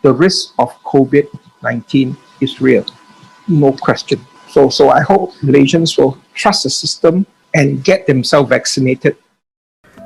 the risk of COVID-19 is real, no question. So I hope Malaysians will trust the system and get themselves vaccinated.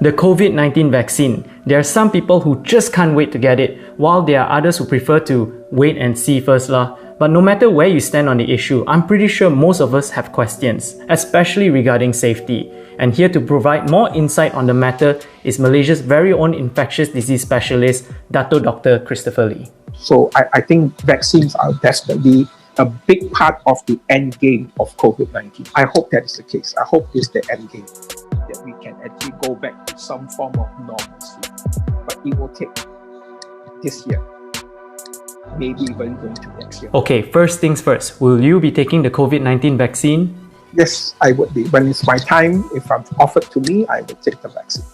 The COVID-19 vaccine, there are some people who just can't wait to get it, while there are others who prefer to wait and see first lah. But no matter where you stand on the issue, I'm pretty sure most of us have questions, especially regarding safety. And here to provide more insight on the matter is Malaysia's very own infectious disease specialist, Dato Dr. Christopher Lee. So I think vaccines are definitely a big part of the end game of COVID-19. I hope that is the case. I hope it's the end game, that we can actually go back to some form of normalcy. But it will take this year, maybe even going to next year. Okay, first things first, will you be taking the COVID-19 vaccine? Yes, I would be. When it's my time, if I'm offered to me, I will take the vaccine.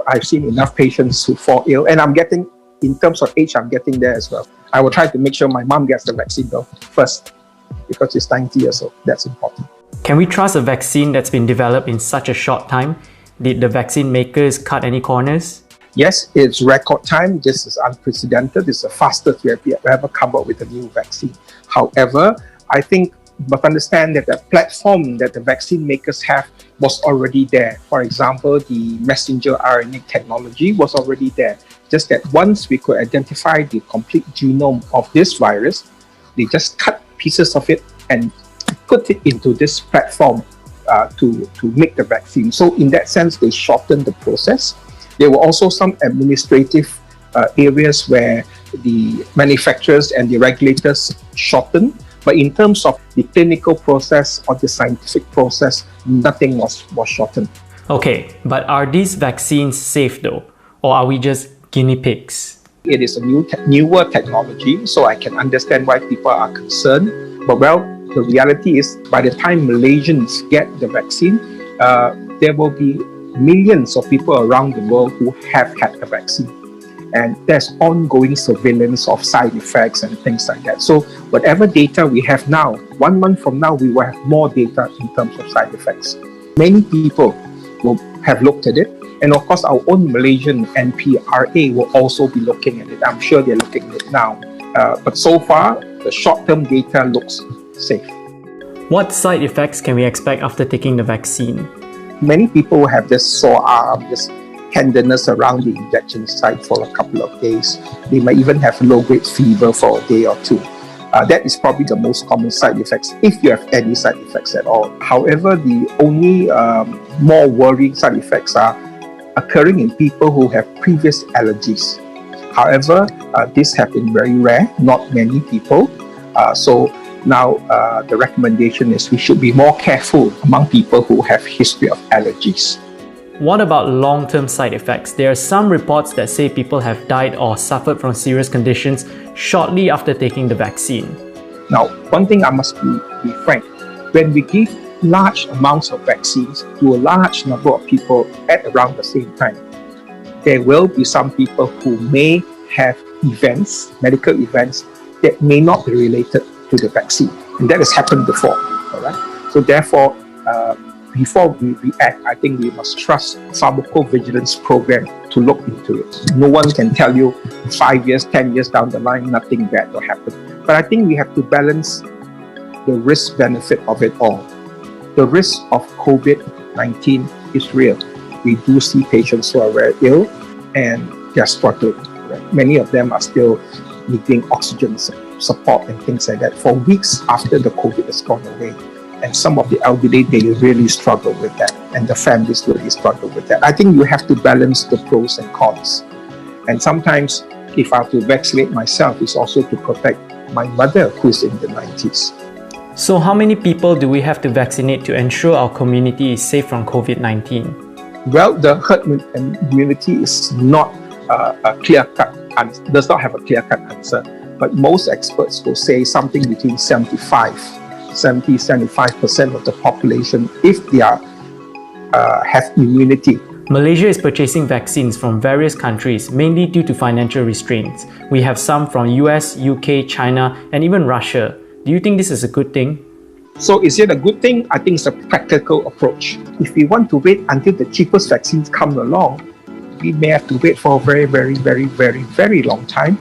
I've seen enough patients who fall ill, and I'm getting, in terms of age, I'm getting there as well. I will try to make sure my mom gets the vaccine though first, because she's 90 years old. That's important. Can we trust a vaccine that's been developed in such a short time? Did the vaccine makers cut any corners? Yes, it's record time. This is unprecedented. This is the fastest we have ever come up with a new vaccine. However, I think we must understand that the platform that the vaccine makers have was already there. For example, the messenger RNA technology was already there. Just that once we could identify the complete genome of this virus, they just cut pieces of it and put it into this platform to make the vaccine. So in that sense, they shortened the process. There were also some administrative areas where the manufacturers and the regulators shortened. But in terms of the clinical process or the scientific process, nothing was shortened. Okay, but are these vaccines safe though? Or are we just guinea pigs? It is a newer technology, so I can understand why people are concerned. But well, the reality is, by the time Malaysians get the vaccine, there will be millions of people around the world who have had the vaccine. And there's ongoing surveillance of side effects and things like that. So whatever data we have now, 1 month from now, we will have more data in terms of side effects. Many people will have looked at it. And of course, our own Malaysian NPRA will also be looking at it. I'm sure they're looking at it now. But so far, the short-term data looks safe. What side effects can we expect after taking the vaccine? Many people have this sore arm, this tenderness around the injection site for a couple of days. They might even have low-grade fever for a day or two. That is probably the most common side effects, if you have any side effects at all. However, the only more worrying side effects are occurring in people who have previous allergies. However, these have been very rare, not many people. So now the recommendation is we should be more careful among people who have history of allergies. What about long-term side effects? There are some reports that say people have died or suffered from serious conditions shortly after taking the vaccine. Now, one thing I must be frank, when we give large amounts of vaccines to a large number of people at around the same time, there will be some people who may have events, medical events, that may not be related to the vaccine. And that has happened before, all right? So therefore, before we react, I think we must trust pharmacovigilance program to look into it. No one can tell you 5 years, 10 years down the line, nothing bad will happen. But I think we have to balance the risk-benefit of it all. The risk of COVID-19 is real. We do see patients who are very ill and they're struggling. Right? Many of them are still needing oxygen support and things like that for weeks after the COVID has gone away. And some of the elderly, they really struggle with that. And the families really struggle with that. I think you have to balance the pros and cons. And sometimes, if I have to vaccinate myself, it's also to protect my mother who is in the 90s. So how many people do we have to vaccinate to ensure our community is safe from COVID-19? Well, the herd immunity is not a clear-cut answer, does not have a clear-cut answer. But most experts will say something between 70-75% of the population, if they are have immunity. Malaysia is purchasing vaccines from various countries, mainly due to financial restraints. We have some from US, UK, China, and even Russia. Do you think this is a good thing? So is it a good thing? I think it's a practical approach. If we want to wait until the cheapest vaccines come along, we may have to wait for a very, very, very, very, very long time.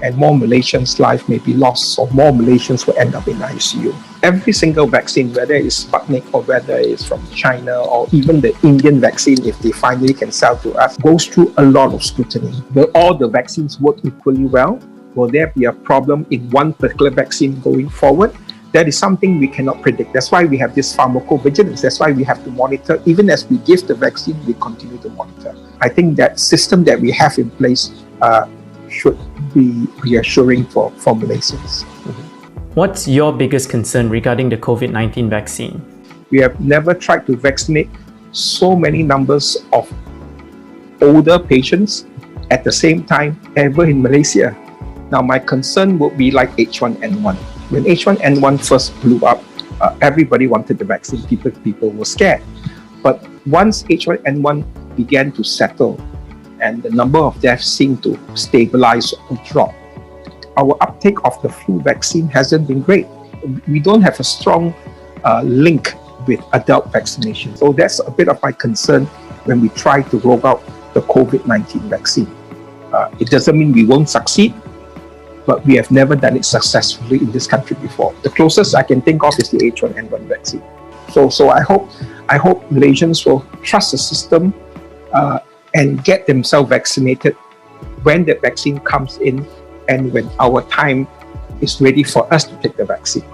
and more Malaysians' life may be lost, or more Malaysians will end up in ICU. Every single vaccine, whether it's Sputnik or whether it's from China or even the Indian vaccine, if they finally can sell to us, goes through a lot of scrutiny. Will all the vaccines work equally well? Will there be a problem in one particular vaccine going forward? That is something we cannot predict. That's why we have this pharmacovigilance. That's why we have to monitor. Even as we give the vaccine, we continue to monitor. I think that system that we have in place should be reassuring for Malaysians. What's your biggest concern regarding the COVID-19 vaccine? We have never tried to vaccinate so many numbers of older patients at the same time ever in Malaysia. Now, my concern would be like H1N1. When H1N1 first blew up, everybody wanted the vaccine. People were scared. But once H1N1 began to settle and the number of deaths seemed to stabilize or drop, our uptake of the flu vaccine hasn't been great. We don't have a strong link with adult vaccination. So that's a bit of my concern when we try to roll out the COVID-19 vaccine. It doesn't mean we won't succeed, but we have never done it successfully in this country before. The closest I can think of is the H1N1 vaccine. So I hope Malaysians will trust the system and get themselves vaccinated when the vaccine comes in and when our time is ready for us to take the vaccine.